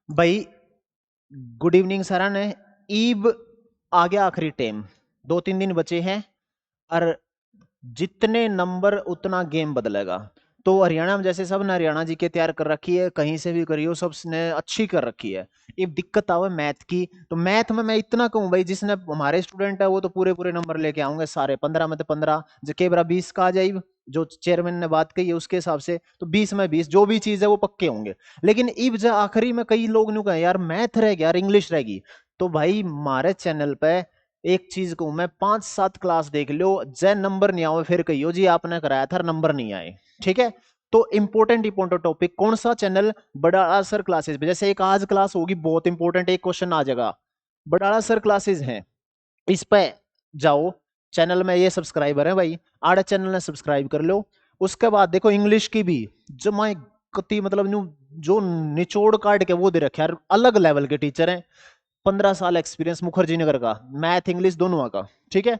भाई good evening sir ने ईब आ गया आखिरी टाइम, 2-3 दिन बचे हैं और जितने नंबर उतना गेम बदलेगा। तो हरियाणा में जैसे सब ने हरियाणा जी के तैयार कर रखी है, कहीं से भी करियो, सबने अच्छी कर रखी है। अब दिक्कत आवे मैथ की, तो मैथ में मैं इतना कहूँ भाई, जिसने हमारे स्टूडेंट है वो तो पूरे पूरे नंबर लेके आऊंगे सारे, 15 में तो 15, जो केबरा 20 का आ जाए, जो चेयरमैन ने बात कही है उसके हिसाब से तो 20 में 20 जो भी चीज है वो पक्के होंगे। लेकिन इब जो आखिरी में कई लोग नु कहे यार मैथ रह गया यार, इंग्लिश रहेगी। तो भाई हमारे चैनल पे एक चीज कहूं मैं, 5-7 क्लास देख लो, जय नंबर नहीं आवे फिर कहियो जी आपने कराया था नंबर नहीं आए। ठीक है, तो इंपॉर्टेंट टॉपिक कौन सा चैनल, बड़ा सर क्लासेस पे, जैसे एक आज क्लास होगी बहुत इंपॉर्टेंट, एक क्वेश्चन आ जाएगा, बड़ा सर क्लासेस हैं, इस पे जाओ। चैनल में ये सब्सक्राइबर है भाई, आड़े चैनल ने सब्सक्राइब कर लो। उसके बाद देखो इंग्लिश की भी, जो मैं कति मतलब जो निचोड़ काट के वो दे रखे यार, अलग लेवल के टीचर हैं, 15 साल एक्सपीरियंस मुखर्जी नगर का, मैथ इंग्लिश दोनों का। ठीक है,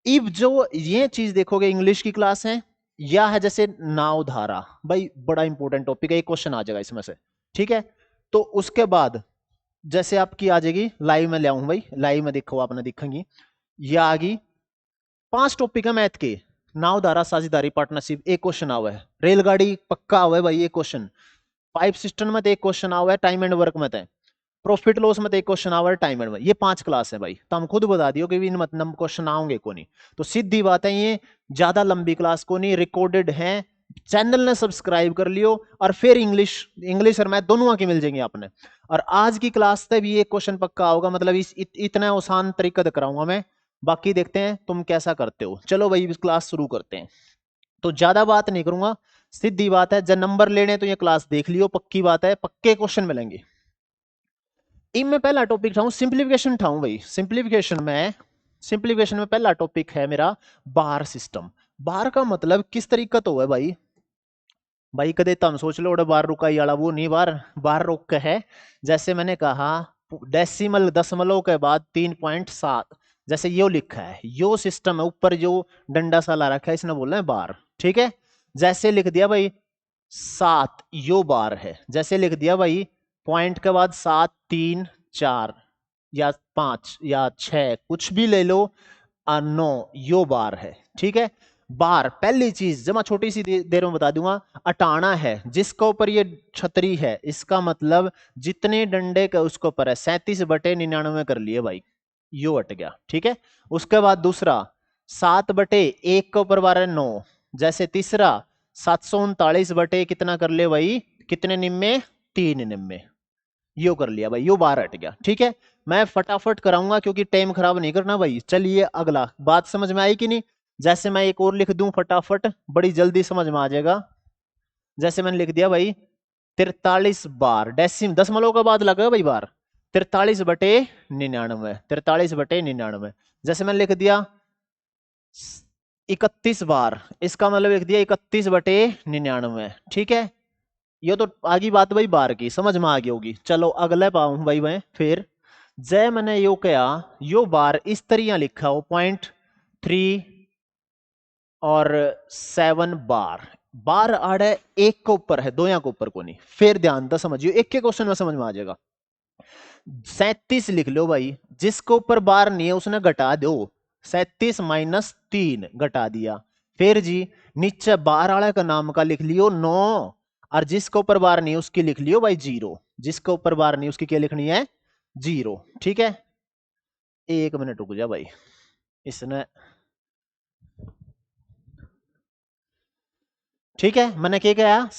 इब जो ये चीज देखोगे इंग्लिश की क्लास है या है जैसे नाव धारा, भाई बड़ा इंपॉर्टेंट टॉपिक है, एक क्वेश्चन आ जाएगा इसमें से। ठीक है, तो उसके बाद जैसे आपकी आ जाएगी लाइव में ले आऊं भाई, लाइव में देखो आपने दिखेंगी ये आ गई। 5 टॉपिक है मैथ के, नाव धारा साझेदारी पार्टनरशिप एक क्वेश्चन आवा है, रेलगाड़ी पक्का आवा है भाई एक क्वेश्चन, पाइप सिस्टम में एक क्वेश्चन आवा है, टाइम एंड वर्क में प्रॉफिट लॉस में एक क्वेश्चन आवर टाइम में, ये 5 क्लास है भाई, तो हम खुद बता दियो कि इन मतलब क्वेश्चन आओगे को नहीं। तो सीधी बात है, ये ज्यादा लंबी क्लास को नहीं, रिकॉर्डेड है, चैनल ने सब्सक्राइब कर लियो, और फिर इंग्लिश इंग्लिश और मैथ दोनों की मिल जाएंगे आपने। और आज की क्लास से भी एक क्वेश्चन पक्का होगा, मतलब इतना आसान तरीका से कराऊंगा मैं, बाकी देखते हैं तुम कैसा करते हो। चलो भाई क्लास शुरू करते हैं, तो ज्यादा बात नहीं करूंगा, सीधी बात है, जब नंबर लेने तो ये क्लास देख लियो, पक्की बात है, पक्के क्वेश्चन मिलेंगे। मैं पहला टॉपिक उठाऊं सिंप्लीफिकेशन उठाऊं भाई, सिंप्लीफिकेशन में पहला टॉपिक है मेरा बार सिस्टम। बार का मतलब किस तरीका तो है भाई, भाई कदे तुम सोच लो बार रुकाई वाला वो नहीं, बार बार रोक के है, जैसे मैंने कहा डेसिमल दशमलव के बाद 3.7, जैसे यो लिखा है, यो सिस्टम है, ऊपर जो डंडा सा ला रखा है इसने बोलना है बार। ठीक है, जैसे लिख दिया भाई 7, यो बार है, जैसे लिख दिया भाई पॉइंट के बाद 7, 3, 4 या 5 या 6 कुछ भी ले लो, 9, यो बार है। ठीक है, बार पहली चीज जब मैं छोटी सी देर में बता दूंगा, अटाना है, जिसके ऊपर ये छतरी है, इसका मतलब जितने डंडे का उसके ऊपर है, 37/99 कर लिए भाई, यो हट गया। ठीक है, उसके बाद दूसरा 7/1 के ऊपर बार है 9, जैसे तीसरा 739 बटे कितना कर ले भाई, कितने निम्मे, 3 निम्मे, यो कर लिया भाई, यो बार हट गया। ठीक है, मैं फटाफट कराऊंगा क्योंकि टाइम खराब नहीं करना भाई। चलिए अगला, बात समझ में आई कि नहीं, जैसे मैं एक और लिख दूं फटाफट, बड़ी जल्दी समझ में आ जाएगा। जैसे मैंने लिख दिया भाई 43 बार, डेसिम दशमलव का बाद लगा भाई बार, 43/99, 43/99, जैसे मैंने लिख दिया 31 बार, इसका मतलब लिख दिया 31/99। ठीक है, ये तो आगे बात भाई बार की समझ में आ गई होगी। चलो अगले पाऊं भाई मैं फिर, जय मैंने यो क्या, यो बार इस तरह लिखा हो, 0.3 और 7 बार, बार आड़े एक के ऊपर है, दो या के ऊपर को नहीं, फिर ध्यान तो समझियो, एक के क्वेश्चन में समझ में आ जाएगा। 37 लिख लो भाई, जिसके ऊपर बार नहीं है उसने घटा दो, 37 - 3 घटा दिया। फिर जी नीचे बार वाले का नाम का लिख लियो 9, और जिसके ऊपर बार नहीं उसकी लिख लियो भाई 0, जिसके ऊपर बार नहीं उसकी क्या लिखनी है, 0। ठीक है, 1 मिनट रुक जा भाई, इसने, ठीक है मैंने क्या कहा,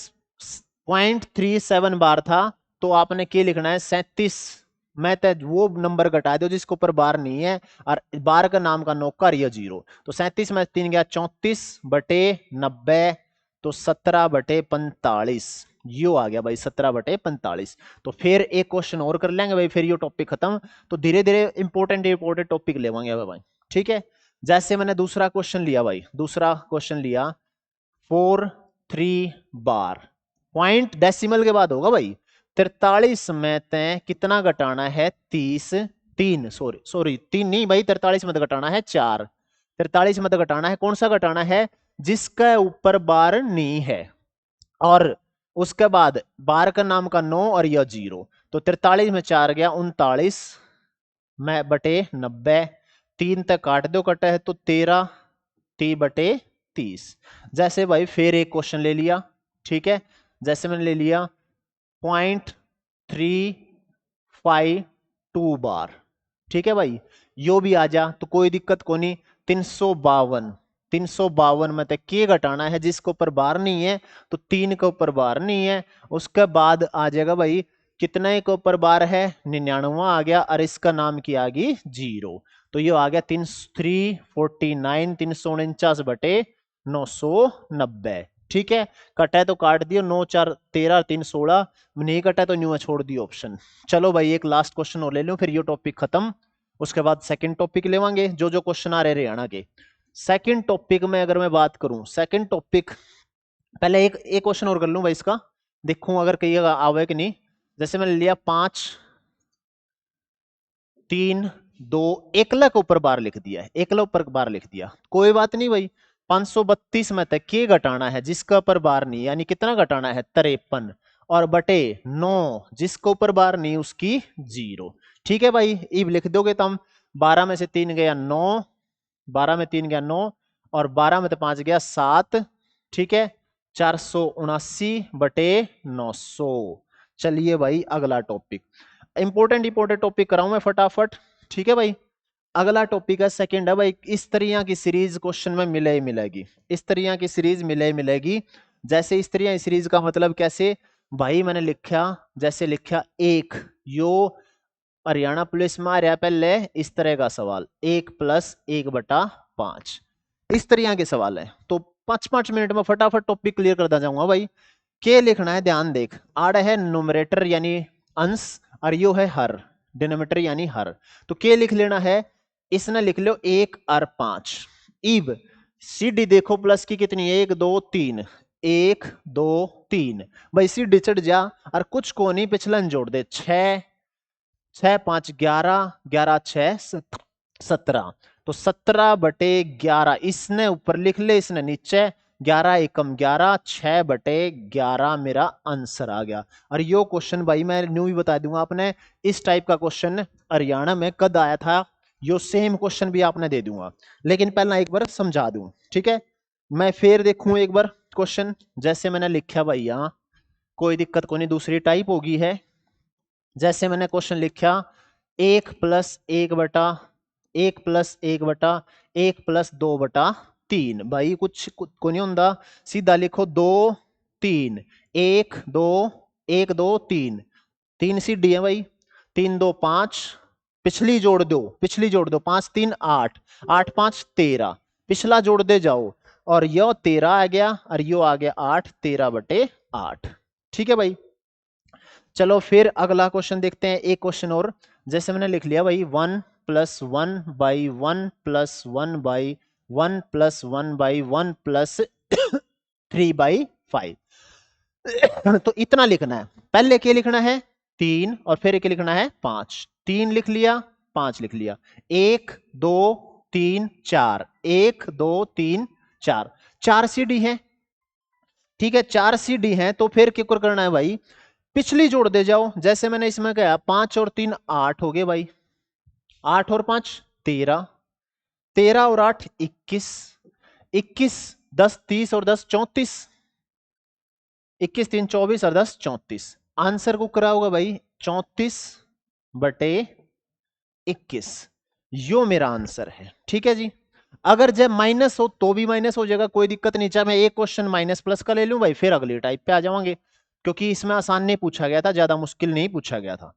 0.37 बार था, तो आपने क्या लिखना है 37 में वो नंबर घटा दो जिसके ऊपर बार नहीं है, और बार का नाम का नौकर ये 0, तो 37 में 3 गया 34/90, तो 17/45, यो आ गया भाई 17/45। तो फिर एक क्वेश्चन और कर लेंगे भाई, फिर ये टॉपिक खत्म। तो धीरे धीरे इंपॉर्टेंट टॉपिक लेवांगे भाई। ठीक है, जैसे मैंने दूसरा क्वेश्चन लिया भाई, दूसरा क्वेश्चन लिया 4-3 बार, पॉइंट डेसिमल के बाद होगा भाई, 43 में तय कितना घटाना है, 30, 3 सॉरी सॉरी 3 नहीं भाई, 43 में घटाना है 4, 43 में घटाना है, कौन सा घटाना है, जिसका ऊपर बार नहीं है, और उसके बाद बार का नाम का 9 और यह 0, तो 43 में 4 गया 39 में बटे 90, 3 तक काट दो, कटा है तो 13 ती बटे 30। जैसे भाई फिर एक क्वेश्चन ले लिया, ठीक है, जैसे मैंने ले लिया 0.352 बार, ठीक है भाई, यो भी आ जा तो कोई दिक्कत को नहीं। 352 में तक के घटाना है, जिसके ऊपर बार नहीं है तो 3 के ऊपर बार नहीं है, उसके बाद आ जाएगा भाई कितने के ऊपर बार है, 99 आ गया, और इसका नाम की आ गई 0, तो ये आ गया 349 349 बटे 990, ठीक है। कटा है तो काट दियो, 9 4 13 3 16, नहीं कटा है तो न्यू छोड़ दियो ऑप्शन। चलो भाई एक लास्ट क्वेश्चन और ले लूं, फिर ये टॉपिक खत्म, उसके बाद सेकंड टॉपिक लेवांगे, जो जो क्वेश्चन आ रहे हरियाणा के। सेकंड टॉपिक में अगर मैं बात करूं, सेकंड टॉपिक पहले एक एक क्वेश्चन और कर लूं भाई इसका, देखूं अगर कहीं आवे कि नहीं। जैसे मैंने लिया 5 3 2, एकला के ऊपर बार लिख दिया है, एकला ऊपर बार लिख दिया, कोई बात नहीं भाई। 532 में तक के घटाना है, जिसका ऊपर बार नहीं, यानी कितना घटाना है 53, और बटे 9 जिसके ऊपर बार नहीं उसकी 0, ठीक है भाई। इब लिख दोगे तो हम 12 में से 3 गया 9, 12 में 3 गया 9, और 12 में तो 5 गया 7, ठीक है, 479 बटे 900। चलिए भाई अगला टॉपिक, इंपोर्टेंट टॉपिक कराऊं मैं फटाफट, ठीक है भाई। अगला टॉपिक है सेकंड है भाई, इस तरह की सीरीज क्वेश्चन में मिले ही मिलेगी, इस तरह की सीरीज मिले ही मिलेगी। जैसे इस तरह सीरीज का मतलब कैसे भाई, मैंने लिखा जैसे लिखा एक यो हरियाणा पुलिस में आ रहा पहले इस तरह का सवाल, 1+1/5, इस तरह के सवाल है, तो 5-5 मिनट में फटाफट टॉपिक क्लियर करता जाऊंगा भाई। क्या लिखना है ध्यान देख, आड़ है न्यूमरेटर यानी अंश, और यो है हर, डिनोमिनेटर यानी हर, तो क्या लिख लेना है, इसने लिख लो 1 और 5। इब सीडी देखो प्लस की कितनी है, 1 2 3, 1 2 3, भाई सीडी चढ़ जा, और कुछ को नहीं पिछला जोड़ दे, 6 6 5 11, 11 6 17, तो 17 बटे 11 इसने ऊपर लिख ले, इसने नीचे, 11 एकम 11, 6 बटे 11 मेरा आंसर आ गया। और यो क्वेश्चन भाई मैं न्यू भी बता दूंगा आपने, इस टाइप का क्वेश्चन हरियाणा में कद आया था, यो सेम क्वेश्चन भी आपने दे दूंगा, लेकिन पहला एक बार समझा दूं, ठीक है। मैं फिर देखूं एक बार क्वेश्चन, जैसे मैंने लिखा भाई यहाँ, कोई दिक्कत को नहीं, दूसरी टाइप होगी है। जैसे मैंने क्वेश्चन लिखा 1+1/1+1/1+2/3, भाई कुछ को नहीं होता, सीधा लिखो 2 3, 1 2 1 2 3, 3 सीडी है भाई, 3 2 5, पिछली जोड़ दो, 5 3 8, 8 5 13, पिछला जोड़ दे जाओ, और यो 13 आ गया, और यो आ गया 8, 13 बटे 8, ठीक है भाई। चलो फिर अगला क्वेश्चन देखते हैं, एक क्वेश्चन और, जैसे मैंने लिख लिया भाई 1+1/1+1/1+1/1+3/5 तो इतना लिखना है, पहले क्या लिखना है 3, और फिर क्या लिखना है 5, 3 लिख लिया 5 लिख लिया, 1 2 3 4, 1 2 3 4, 4 सीडी है, ठीक है, 4 सीडी है, तो फिर क्या करना है भाई, पिछली जोड़ दे जाओ, जैसे मैंने इसमें कहा 5 और 3 8 हो गए भाई, 8 और 5 13, 13 और 8 21, 21 10 30 और 10 34, 21 3 24 और 10 34, आंसर को करा होगा भाई 34 बटे 21, यो मेरा आंसर है, ठीक है जी। अगर जब माइनस हो तो भी माइनस हो जाएगा, कोई दिक्कत नहीं, चाहे मैं एक क्वेश्चन माइनस प्लस का ले लूं भाई, फिर अगली टाइप पे आ जाएंगे, क्योंकि इसमें आसान नहीं पूछा गया था, ज्यादा मुश्किल नहीं पूछा गया था।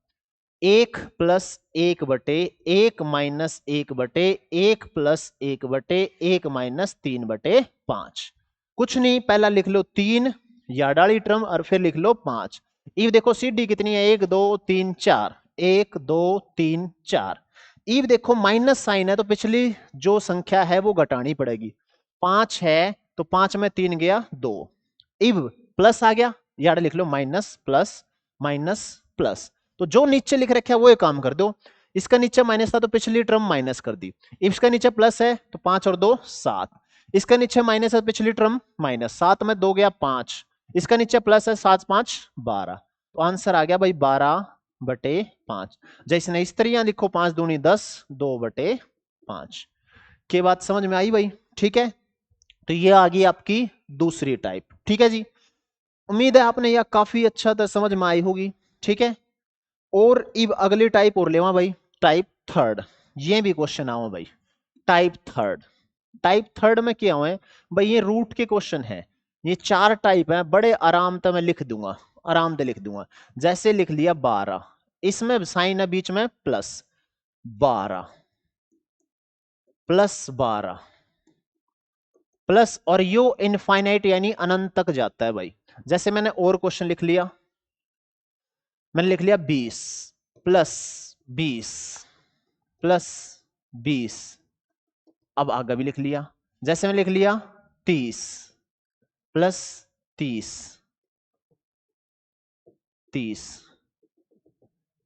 1+1/1+1+1/1-3/5, कुछ नहीं, पहला लिख लो 3 या डाली टर्म, और फिर लिख लो 5। इव देखो सीडी कितनी है, 1 2 3 4, 1 2 3 4, इव देखो माइनस साइन है, तो पिछली जो संख्या है वो घटानी पड़ेगी, 5 है तो 5 में 3 गया 2, इव प्लस आ गया, यार लिख लो माइनस प्लस माइनस प्लस, तो जो नीचे लिख रखा है वो एक काम कर दो, इसका नीचे माइनस था तो पिछली टर्म माइनस कर दी, इसका नीचे प्लस है तो 5 और 2 7, इसका नीचे माइनस है तो पिछली टर्म माइनस, 7 में 2 गया 5, इसका नीचे प्लस है, 7 5 12, तो आंसर आ गया भाई 12/5। जैसे इस तरह लिखो 5 दूनी 10, 2/5 के बात समझ में आई भाई। ठीक है, तो ये आ गई आपकी दूसरी टाइप। ठीक है जी, उम्मीद है आपने यह काफी अच्छा तरह समझ में आई होगी। ठीक है, और अब अगली टाइप और लेवा भाई, टाइप थर्ड। ये भी क्वेश्चन आवा भाई, टाइप थर्ड। टाइप थर्ड में क्या हुआ है भाई, ये रूट के क्वेश्चन है। ये 4 टाइप है, बड़े आराम से मैं लिख दूंगा, आराम से लिख दूंगा। जैसे लिख लिया 12, इसमें साइन है बीच में प्लस 12, +12 प्लस, और यो इनफाइनाइट यानी अनंत तक जाता है भाई। जैसे मैंने और क्वेश्चन लिख लिया, मैंने लिख लिया 20 +20 +20, अब आगे भी लिख लिया। जैसे मैं लिख लिया 30 +30 30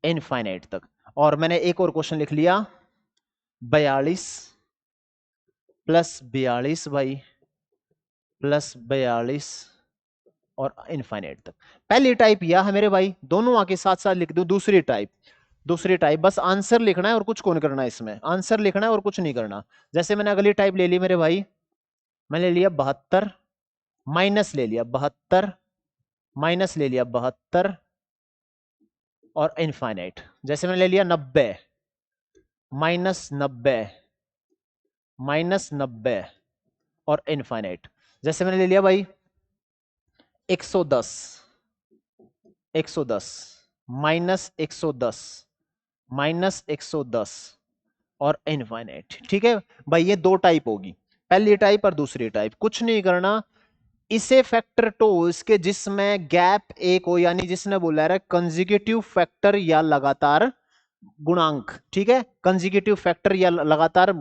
इनफाइनाइट तक। और मैंने एक और क्वेश्चन लिख लिया 42 +42 भाई +42 और इनफाइनाइट तक। पहली टाइप यह है मेरे भाई, दोनों आके साथ साथ लिख दो। दूसरी टाइप, दूसरी टाइप बस आंसर लिखना है और कुछ कौन करना है, इसमें आंसर लिखना है और कुछ नहीं करना। जैसे मैंने अगली टाइप ले ली मेरे भाई, मैंने ले लिया 72 माइनस ले लिया 72 माइनस ले लिया 72 और इनफाइनाइट। जैसे मैंने ले लिया 90 -90 -90 और इनफाइनाइट। जैसे मैंने ले लिया भाई 110 110 -110 -110 और इनफाइनाइट। ठीक है भाई, ये दो टाइप होगी, पहली टाइप और दूसरी टाइप। कुछ नहीं करना, इसे फैक्टर टू इसके जिसमें गैप एक हो, यानी जिसने बोला है कंजिक्यूटिव फैक्टर या लगातार गुणांक। ठीक है, कंजिक्यूटिव फैक्टर या लगातार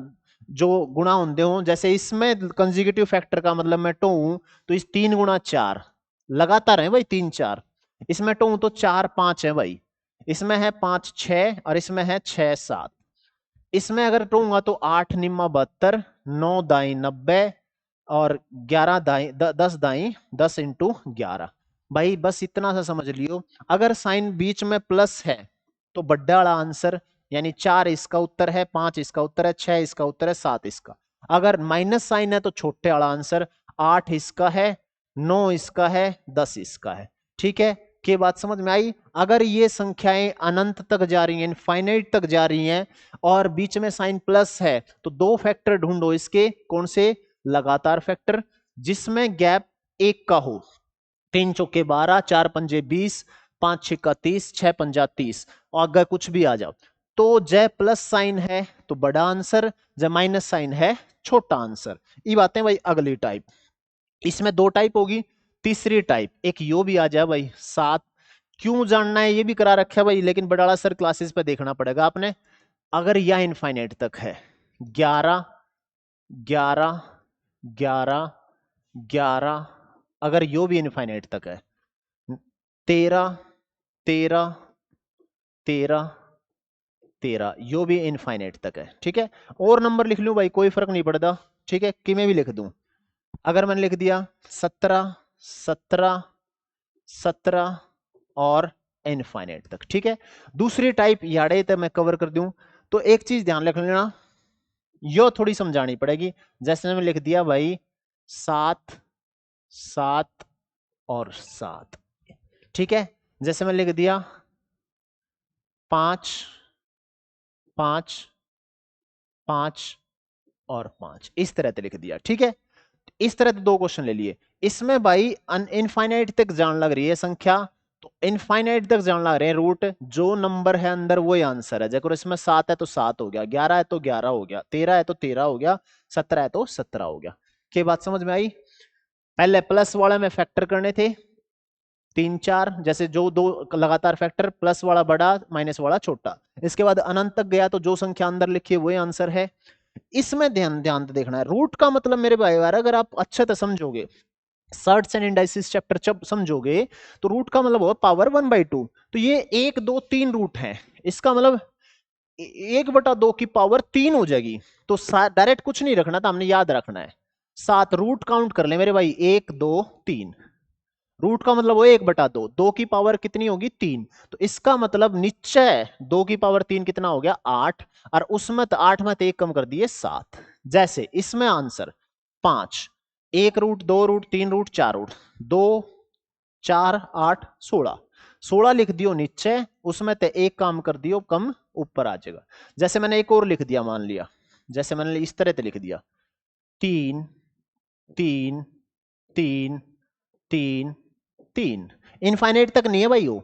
जो गुणा होंगे हो। जैसे इसमें कंजिक्यूटिव फैक्टर का मतलब मैं टू हूं तो इस 3 गुणा 4 लगातार है भाई, 3 4। इसमें टू तो 4 5 है भाई, इसमें है 5 6 और इसमें है 6 7। इसमें अगर टूंगा तो 8 निम्मा 72, 9 दाई 90 और 11 दाई 10 दाई 10 इंटू 11। भाई बस इतना सा समझ लियो, अगर साइन बीच में प्लस है तो बड़ा वाला आंसर, यानी 4 इसका उत्तर है, 5 इसका उत्तर है, 6 इसका उत्तर है, 7 इसका। अगर माइनस साइन है तो छोटे वाला आंसर, 8 इसका है, 9 इसका है, 10 इसका है। ठीक है, के बात समझ में आई। अगर ये संख्याएं अनंत तक जा रही हैं, इनफाइनाइट तक जा रही हैं और बीच में साइन प्लस है, तो दो फैक्टर ढूंढो इसके, कौन से, लगातार फैक्टर जिसमें गैप एक का हो। 3 चौके 12, 4 पंजे 20, 5 छिक्का 30, 6 पंजा 30, और अगर कुछ भी आ जाओ तो जय प्लस साइन है तो बड़ा आंसर, जय माइनस साइन है छोटा आंसर। ये बातें भाई अगली टाइप। इसमें दो टाइप होगी, तीसरी टाइप एक यो भी आ जाए भाई 7। क्यों जानना है ये भी करा रखा है भाई, लेकिन बड़ाला सर क्लासेस पे देखना पड़ेगा आपने। अगर यह इनफाइनाइट तक है, 11 11 11 11, अगर यो भी इनफाइनाइट तक है, 13 13 13 13, यो भी इनफाइनाइट तक है। ठीक है, और नंबर लिख लूं भाई, कोई फर्क नहीं पड़ता। ठीक है, कि मैं भी लिख दूं, अगर मैंने लिख दिया 17 17 17 और इनफाइनाइट तक। ठीक है, दूसरी टाइप याडे तक मैं कवर कर दूं। तो एक चीज ध्यान रख लेना, यो थोड़ी समझानी पड़ेगी। जैसे मैंने लिख दिया भाई 7 7 और 7। ठीक है, जैसे मैंने लिख दिया 5 5 5 और 5, इस तरह से लिख दिया। ठीक है, इस तरह से दो क्वेश्चन ले लिए। इसमें भाई इनफाइनाइट तक जान लग रही है संख्या, तो इनफाइनाइट तक जान लग रहे हैं रूट, जो नंबर है अंदर वही आंसर है। जैसे इसमें 7 है तो 7 हो गया, 11 है तो 11 हो गया, 13 है तो 13 हो गया, 17 है तो 17 हो गया। क्या बात समझ में आई। पहले प्लस वाले में फैक्टर करने थे 3 4, जैसे जो दो लगातार फैक्टर, प्लस वाला बड़ा माइनस वाला छोटा। इसके बाद अनंत तक गया तो जो संख्या अंदर लिखी है वही आंसर है। इसमें ध्यान ध्यान देखना है, रूट का मतलब मेरे भाई यार, अगर आप अच्छे से समझोगे, सर्ट्स एंड इंडाइसिस चैप्टर जब समझोगे, तो रूट का मतलब होगा पावर 1/2। तो ये 1 2 3 रूट है, इसका मतलब 1/2 की पावर 3 हो जाएगी। तो डायरेक्ट कुछ नहीं रखना था, हमने याद रखना है 7 रूट काउंट कर ले मेरे भाई, 1 2 3। रूट का मतलब वो 1/2, 2 की पावर कितनी होगी 3, तो इसका मतलब निश्चय 2 की पावर 3 कितना हो गया 8, और उसमें तो 8 में तो 1 कम कर दिए 7। जैसे इसमें answer 5, 1 root 2 root 3 root 4 root 2 4 8 16, 16 लिख दियो नीचे, उसमें ते एक काम कर दियो कम ऊपर आ जाएगा। जैसे मैंने एक और लिख दिया, मान लिया जैसे मैंने इस तरह से लिख दिया 3 3 3 3 3, इनफाइनाइट तक नहीं है भाई वो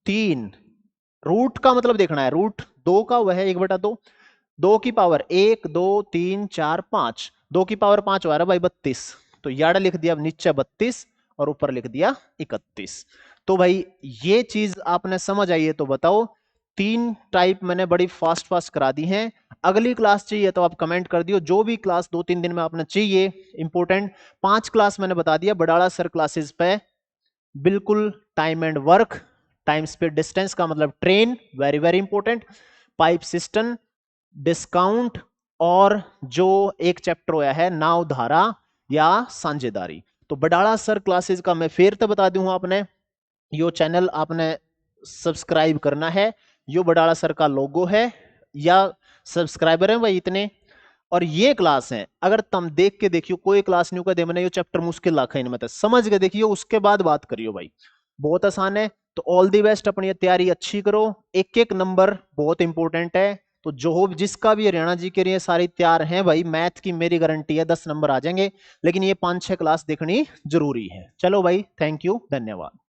3। रूट का मतलब देखना है, रूट 2 का वह है 1/2, 2 की पावर 1 2 3 4 5, 2 की पावर 5 हो रहा है भाई 32, तो यार्ड लिख दिया नीचे 32 और ऊपर लिख दिया 31। तो भाई ये चीज आपने समझ आई है तो बताओ, 3 टाइप मैंने बड़ी फास्ट फास्ट करा दी हैं। अगली क्लास चाहिए तो आप कमेंट कर दियो, जो भी क्लास 2-3 दिन में आपने चाहिए इंपॉर्टेंट। 5 क्लास मैंने बता दिया बडाड़ा सर क्लासेस पे, बिल्कुल time and work, time speed distance का मतलब train, very very important, pipe system, discount, और जो एक चैप्टर होया है नाव धारा या साझेदारी। तो बडाड़ा सर क्लासेस का मैं फिर तो बता दूं आपने, यो चैनल आपने सब्सक्राइब करना है, यो बडाड़ा सर का लोगो है, या सब्सक्राइबर है भाई इतने, और ये क्लास है अगर तुम देख के देखियो, कोई क्लास नहीं होगा मैंने ये चैप्टर मुश्किल लाखा इनमें समझ के देखियो, उसके बाद बात करियो भाई, बहुत आसान है। तो ऑल दी बेस्ट, अपनी तैयारी अच्छी करो, एक एक नंबर बहुत इंपॉर्टेंट है। तो जो जिसका भी हरियाणा जी के लिए सारी तैयार हैं भाई, मैथ की मेरी गारंटी है 10 नंबर आ जाएंगे, लेकिन ये 5-6 क्लास देखनी जरूरी है। चलो भाई, थैंक यू, धन्यवाद।